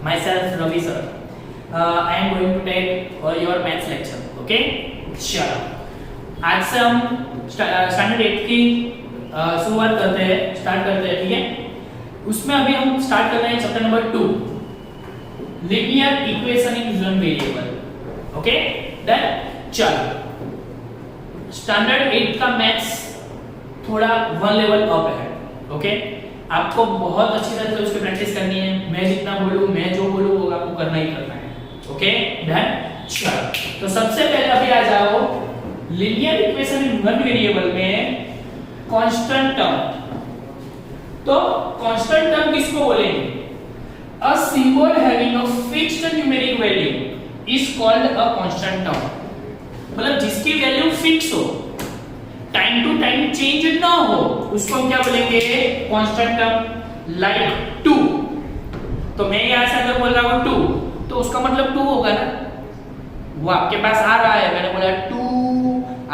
myself Ravi sir. I am going to take your maths lecture. Okay, चलो आज से हम स्टैंडर्ड 8 की शुरुआत करते हैं, स्टार्ट करते हैं, ठीक है। उसमें अभी हम स्टार्ट कर रहे हैं chapter number 2, linear equation in given variable. Okay, then चलो स्टैंडर्ड 8 का मैथ्स थोड़ा 1 लेवल अप है। ओके, आपको बहुत अच्छी तरह से उसकी प्रैक्टिस करनी है। मैं जितना बोलूं, मैं जो बोलूं वो आपको करना ही करना है। Okay, done. चलो तो सबसे पहले अभी आ जाओ linear equation in one variable में कांस्टेंट टर्म। तो कांस्टेंट टर्म किसको बोलेंगे? A symbol having a fixed numeric value is called a constant term. मतलब जिसकी वैल्यू फिक्स हो, टाइम टू टाइम चेंज ना हो, उसको हम क्या बोलेंगे? Constant term. लाइक 2, तो मैं यहां से अगर बोल रहा हूं 2, तो उसका मतलब 2 होगा ना। वो आपके पास आ रहा है, मैंने बोला 2,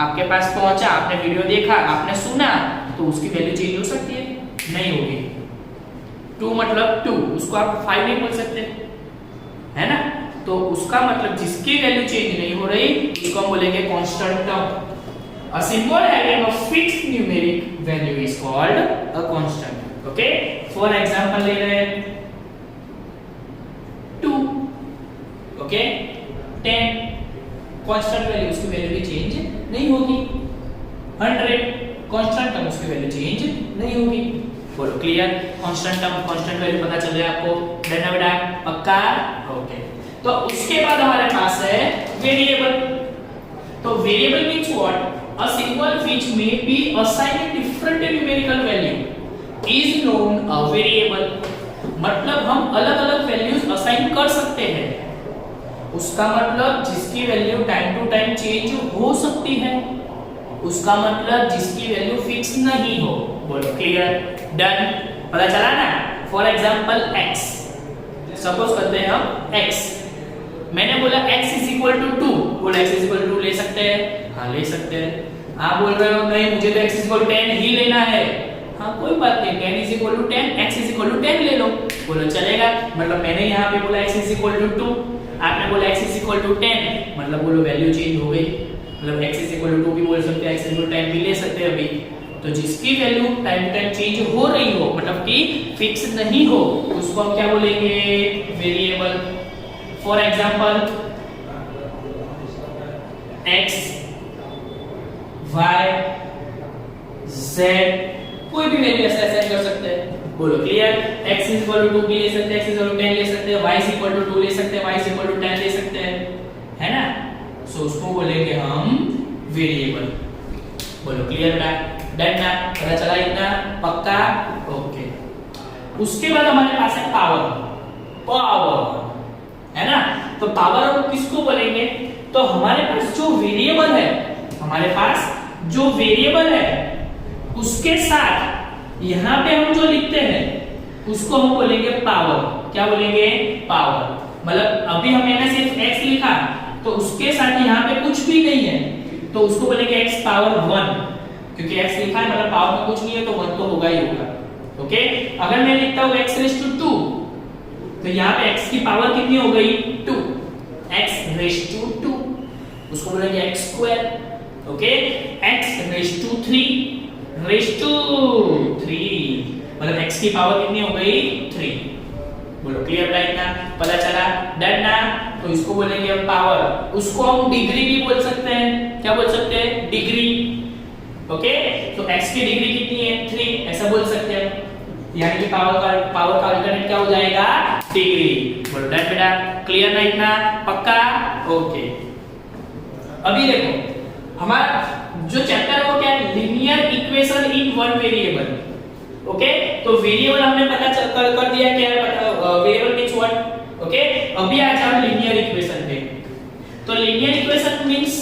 आपके पास पहुंचा, आपने वीडियो देखा, आपने सुना, तो उसकी वैल्यू चेंज हो सकती है? नहीं होगी। 2 मतलब 2, उसको आप 5 नहीं बोल सकते, है ना। तो उसका मतलब जिसकी वैल्यू चेंज नहीं हो रही, उसको हम बोलेंगे constant term. A symbol having a fixed numeric value is called a constant. Okay, for example ले रहे हैं 2, okay, 10, constant value, उसकी वैल्यू भी चेंज नहीं होगी। 100, constant टर्म, उसकी वैल्यू चेंज नहीं होगी। बोलो clear? Constant term, constant value पता चल रहा है आपको? डन बेटा, पक्का? ओके। तो उसके बाद हमारे पास है वेरिएबल। तो variable means what? A symbol which may be assigned a different numerical value is known a variable। मतलब हम अलग-अलग वैल्यूज असाइन कर सकते हैं। उसका मतलब जिसकी value time to time change हो सकती है, उसका मतलब जिसकी वैल्यू फिक्स नहीं हो। बोलो क्लियर? डन, पता चला ना। फॉर एग्जांपल x, सपोज करते हैं हम x, मैंने बोला x = 2, बोला x = 2 ले सकते हैं? हाँ ले सकते हैं। आप बोल रहे हो नहीं मुझे तो x = 10 ही लेना है। हाँ कोई बात नहीं, 10 = 10, x = 10 ले लो, बोलो चलेगा। मतलब मैंने यहाँ पे बोला x = 2, आपने बोला x = 10, मतलब बोलो वैल्यू चेंज हो गई। मतलब x = 2 भी बोल सकते हैं, x = 10 भी ले सकते हैं अभी। तो जिसकी value time to time change हो रही हो, मतलब कि फिक्स नहीं हो, उसको हम क्या बोलेंगे? Variable. For example x, y, z, कोई भी वैल्यू ऐसे असाइन कर सकते हैं। बोलो क्लियर? x = 2 भी ले सकते हैं, x = 10 ले सकते हैं, y = 2 ले सकते हैं, y = 10 ले सकते हैं, है ना। सो उसको बोलेंगे हम वेरिएबल। बोलो क्लियर बेटा? डन ना? पता चला इतना? पक्का? ओके। उसके बाद हमारे पास है पावर। पावर, है ना। तो पावर हम किसको बोलेंगे? तो हमारे पास जो वेरिएबल है, हमारे पास जो वेरिएबल है उसके साथ यहां पे हम जो लिखते हैं उसको हम बोलेंगे पावर। क्या बोलेंगे? पावर। मतलब अभी हमने सिर्फ x लिखा, तो उसके साथ यहां पे कुछ भी नहीं है, तो उसको बोलेंगे x⁻1, क्योंकि x लिखा है मतलब पावर में कुछ नहीं है, तो 1 तो होगा ही होगा। ओके, अगर मैं लिखता हूं x⁻², तो यहाँ पे x की पावर कितनी हो गई? 2, x⁻², उसको बोलेंगे x²। ओके, x⁻3, मतलब x की पावर कितनी हो गई? 3। बोलो क्लियर राइट ना? पता चला? डन ना? तो इसको बोलेंगे हम पावर। उसको हम डिग्री भी बोल सकते हैं। क्या बोल सकते हैं? डिग्री। ओके, तो x की डिग्री कितनी है? 3, ऐसा बोल सकते हैं। यानी कि पावर का अल्टरनेट क्या हो जाएगा? डिग्री। बोलो डन बेटा? क्लियर ना इतना? पक्का? ओके। अभी देखो हमारा जो चैप्टर है वो क्या है? Linear equation in one variable. Okay, तो वेरिएबल हमने पता कर दिया क्या है? Variable means what? ओके, अभी आ जाओ लीनियर इक्वेशन पे। तो linear equation means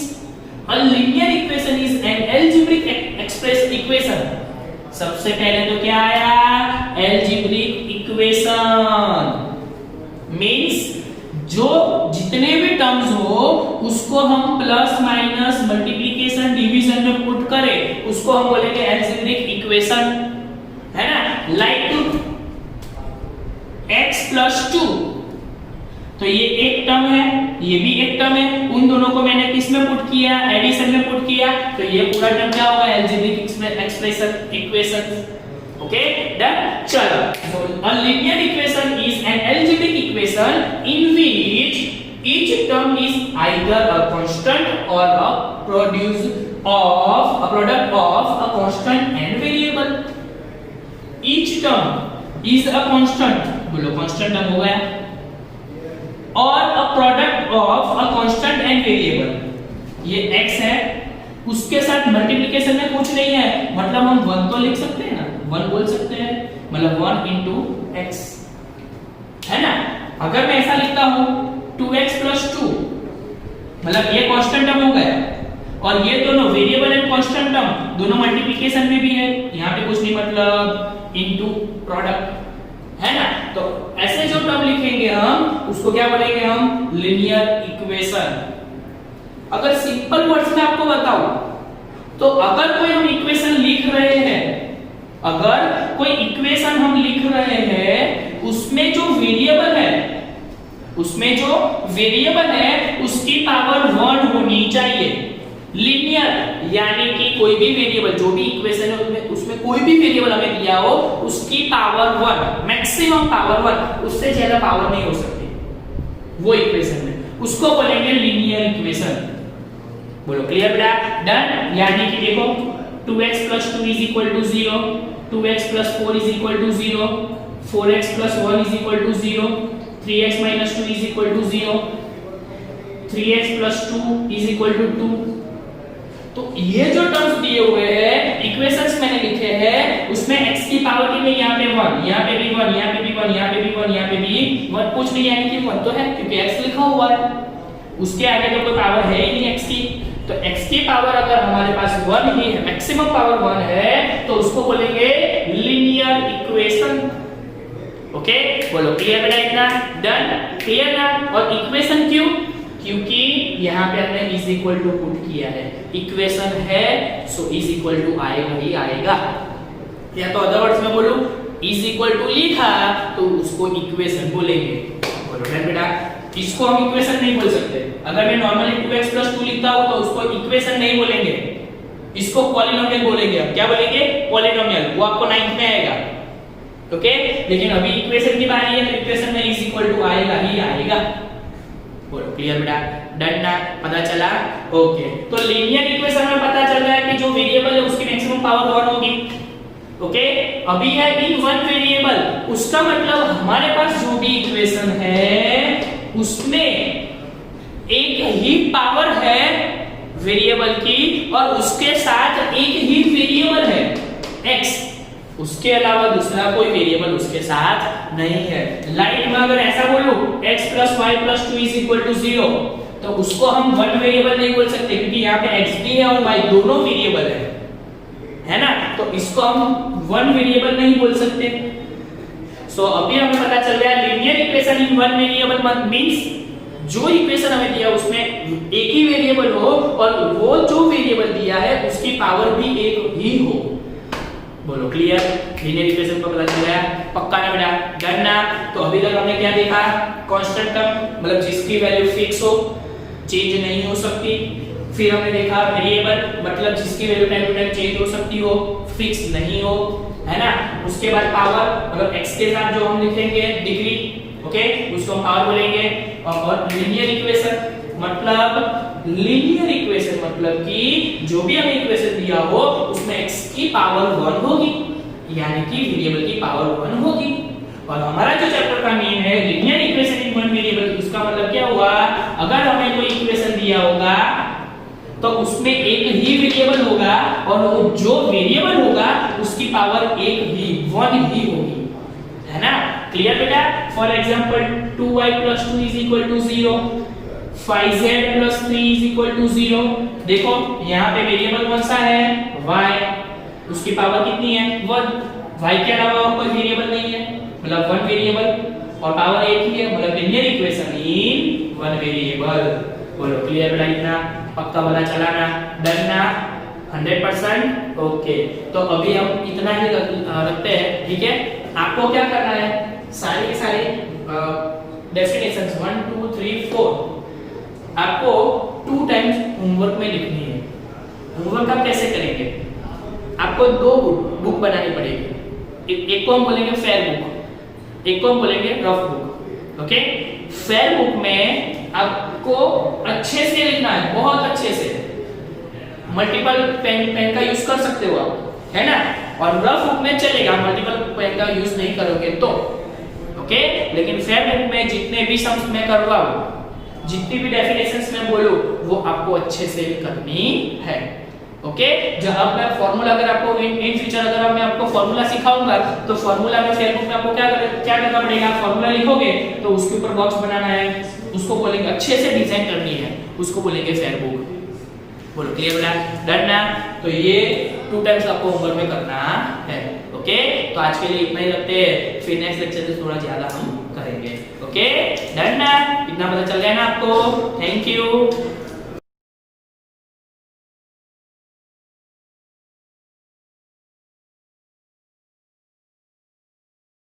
a linear equation is an algebraic express equation. सबसे पहले तो क्या आया? अलजेब्रिक इक्वेशन मींस जो जितने भी टर्म्स हो उसको हम प्लस माइनस मल्टीप्लिकेशन डिवीजन में पुट करें, उसको हम बोलेंगे अलजेब्रिक इक्वेशन, है ना। लाइक x + 2 तो ये एक टर्म है, ये भी एक टर्म है, उन दोनों को मैंने किस में पुट किया, एडिशन में पुट किया, तो ये पूरा टर्म क्या होगा, algebraic expression equation. Okay done. चलो, a linear equation is an algebraic equation in which each term is either a constant or a product of a constant and variable। each term is a constant, बोलो constant term हो गया, और a product of a constant and variable, ये x है, उसके साथ multiplication में कुछ नहीं है, मतलब हम 1 तो लिख सकते हैं ना, 1 बोल सकते हैं, मतलब 1 into x है ना। अगर मैं ऐसा लिखता हूं 2x plus 2, मतलब ये कांस्टेंट टर्म हो गया, और ये दोनों वेरिएबल एंड कांस्टेंट टर्म दोनों मल्टीप्लिकेशन में भी है, यहाँ पे कुछ नहीं, मतलब इनटू प्रोडक्ट है ना। तो ऐसे जो टर्म लिखेंगे हम, उसको क्या बोलेंगे हम, लीनियर इक्वेशन। अगर सिंपल वर्ड्स में आपको बताऊं, तो अगर कोई हम इक्वेशन लिख रहे हैं, अगर कोई इक्वेशन हम लिख रहे हैं, उसमें जो वेरिएबल है, उसमें जो वेरिएबल है उसकी पावर 1 होनी चाहिए। लीनियर यानी कि कोई भी वेरिएबल, जो भी इक्वेशन है उसमें कोई भी वेरिएबल हमें दिया हो, उसकी पावर 1, मैक्सिमम पावर 1, उससे ज्यादा पावर नहीं हो सकती वो इक्वेशन में, उसको बोलेंगे लीनियर इक्वेशन। बोलो क्लियर बेटा, डन। यानी कि देखो 2x plus 2 is equal to 0, 2x plus 4 is equal to 0, 4x plus 1 is equal to 0, 3x minus 2 is equal to 0, 3x plus 2 is equal to 2। तो ये जो टर्म्स दिए हुए हैं, इक्वेशंस मैंने लिखे हैं, उसमें x की पावर कितनी, यहाँ पे 1, यहाँ पे भी 1, यहाँ पे भी 1, यहाँ पे भी 1, यहाँ पे भी 1, कुछ नहीं, यानी कि 1 तो है क्योंकि x लिखा हुआ है, उसके आगे तो कोई पावर है ही नहीं x की। तो x की पावर अगर हमारे पास 1 ही है, मैक्सिमम पावर 1 है, तो उसको बोलेंगे लीनियर इक्वेशन। ओके बोलो क्लियर बेटा, इतना डन, क्लियर ना। और इक्वेशन क्यों, क्योंकि यहाँ पे हमने इज इक्वल टू पुट किया है, इक्वेशन है, सो इज इक्वल टू आएगा ही आएगा। या तो अदर वर्ड्स में बोलूं, इज इक्वल टू लिखा तो उसको इक्वेशन बोलेंगे। बोलो बेटा, इसको हम इक्वेशन नहीं बोल सकते। अगर मैं नॉर्मली 2x plus 2 लिखता हूं तो उसको इक्वेशन नहीं बोलेंगे, इसको पॉलिनोमियल बोलेंगे। अब क्या बोलेंगे, पॉलिनोमियल, वो आपको 9th में आएगा। ओके, लेकिन अभी इक्वेशन की बारी है तो इक्वेशन में इज इक्वल टू आएगा ही आएगा। बोलो क्लियर बेटा, डन ना, पता चला। ओके, तो लीनियर इक्वेशन में पता चल रहा है कि जो वेरिएबल है उसकी मैक्सिमम पावर 1 होगी। ओके, अभी है इन वन वेरिएबल, उसका मतलब हमारे पास जो भी इक्वेशन है उसमें एक ही पावर है वेरिएबल की, और उसके साथ एक ही वेरिएबल है x, उसके अलावा दूसरा कोई वेरिएबल उसके साथ नहीं है। लाइट में अगर ऐसा बोलूं x plus y plus 2 is equal to 0, तो उसको हम वन वेरिएबल नहीं बोल सकते, क्योंकि यहाँ पे x भी है और y दोनों वेरिएबल है ना, तो इसको हम वन वेरिएबल नहीं बोल सकते। सो अभी हमें पता चल गया linear equation in one variable means जो इक्वेशन हमें दिया उसमें एक ही वेरिएबल हो, और वो जो वेरिएबल दिया है उसकी पावर भी एक ही हो। बोलो क्लियर, लीनियर इक्वेशन को पता चल गया, पक्का ना बेटा, डन ना। तो अभी तक हमने क्या देखा, कांस्टेंट टर्म मतलब जिसकी वैल्यू फिक्स हो, चेंज नहीं हो सकती। फिर हमने देखा वेरिएबल मतलब जिसकी value time to time change हो सकती हो, फिक्स नहीं हो, है ना। उसके बाद पावर मतलब x के साथ जो हम लिखेंगे डिग्री, ओके, उसको हम पावर बोलेंगे। और लीनियर इक्वेशन मतलब लीनियर इक्वेशन मतलब कि जो भी हमें इक्वेशन दिया हो उसमें x की पावर 1 होगी, यानी कि वेरिएबल की पावर 1 होगी। और हमारा जो चैप्टर का मेन है linear equation in one variable, उसका मतलब क्या हुआ, अगर हमें कोई इक्वेशन दिया होगा तो उसमें एक ही वेरिएबल होगा, और वो जो वेरिएबल होगा उसकी पावर एक ही 1 ही होगी, है ना। क्लियर बेटा। For example 2y plus 2 is equal to 0, 5z plus 3 is equal to 0। देखो यहाँ पे वेरिएबल कौन सा है, y, उसकी पावर कितनी है 1, y के अलावा और कोई वेरिएबल नहीं है, मतलब 1 वेरिएबल और पावर एक ही है, मतलब लीनियर इक्वेशन इन 1 वेरिएबल। बोलो क्लियर बेटा, इतना पक्का वाला चला ना, डन ना, 100%। ओके, तो अभी हम इतना ही रखते हैं, ठीक है। आपको क्या करना है, सारे के सारे डेफिनेशंस 1 2 3 4 आपको 2 टाइम्स होमवर्क में लिखनी है। होमवर्क आप कैसे करेंगे? आपको 2 बुक बनानी पड़ेगी। एक को हम बोलेंगे फेयर बुक, एक को हम बोलेंगे rough book. Okay, fair book में आपको अच्छे से लिखना है, बहुत अच्छे से। मल्टीपल पेन का यूज कर सकते हो आप, है ना। और रफ बुक में चलेगा, मल्टीपल पेन का यूज नहीं करोगे तो। ओके, लेकिन फेयर बुक में जितने भी सम्स मैं करवाऊं, जितनी भी डेफिनेशंस मैं बोलूं, वो आपको अच्छे से करनी है। ओके, जब अब मैं फार्मूला, अगर आपको इन फ्यूचर अगर मैं आपको फार्मूला सिखाऊंगा तो फार्मूला में फेयर बुक में आपको क्या करना पड़ेगा? फार्मूला लिखोगे तो उसके ऊपर बॉक्स बनाना है, उसको बोलेंगे अच्छे से डिजाइन करनी है, उसको बोलेंगे फेयर बुक। बोलो क्लियर बेटा? डन ना? तो ये 2 टाइम्स आपको होमवर्क में करना है। ओके, तो आज के लिए इतना ही रखते हैं, फिर नेक्स्ट लेक्चर में थोड़ा ज्यादा हम करेंगे। ओके, डन ना? इतना पता चल गया ना आपको? Thank you.